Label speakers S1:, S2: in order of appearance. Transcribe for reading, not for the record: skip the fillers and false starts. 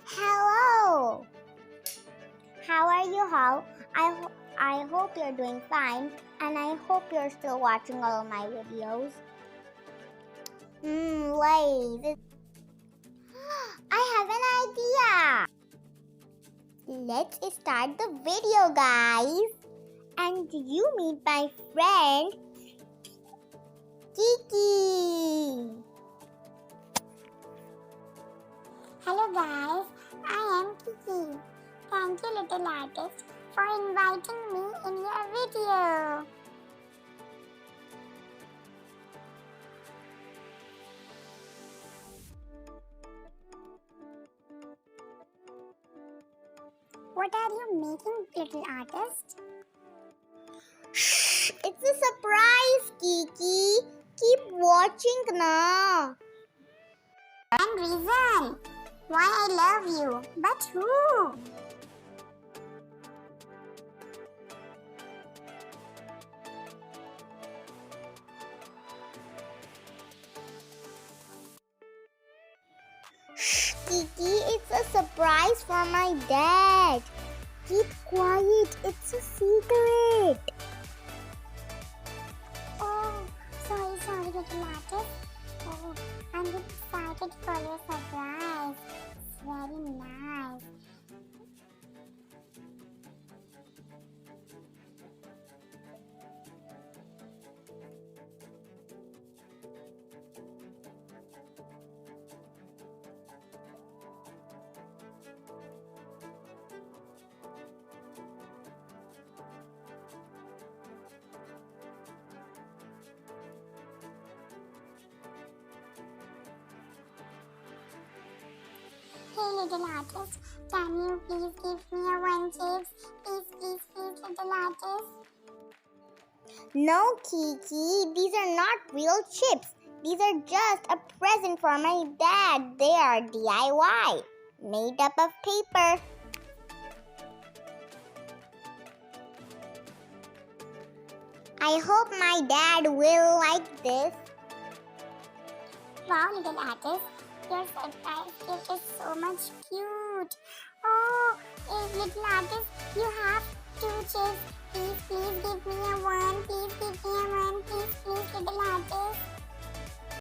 S1: Hello! How are you all? I hope you're doing fine, and I hope you're still watching all of my videos. Wait. I have an idea! Let's start the video, guys! And you meet my friend, Kiki!
S2: Hello guys, I am Kiki. Thank you little artist for inviting me in your video. What are you making, little artist?
S1: Shh! It's a surprise, Kiki! Keep watching now!
S2: And reason why I love you. But who?
S1: Shh, Kiki, it's a surprise for my dad. Keep quiet, it's a secret.
S2: Oh, sorry little artist. Oh, I'm really excited for your surprise. It's very nice. Hey little artist, can you please give me a one chips? Please, little artist.
S1: No, Kiki, these are not real chips. These are just a present for my dad. They are DIY, made up of paper. I hope my dad will like this.
S2: Wow, little artist, your surprise gift is so much cute. Oh, little artist, you have two chips. Please give me a one.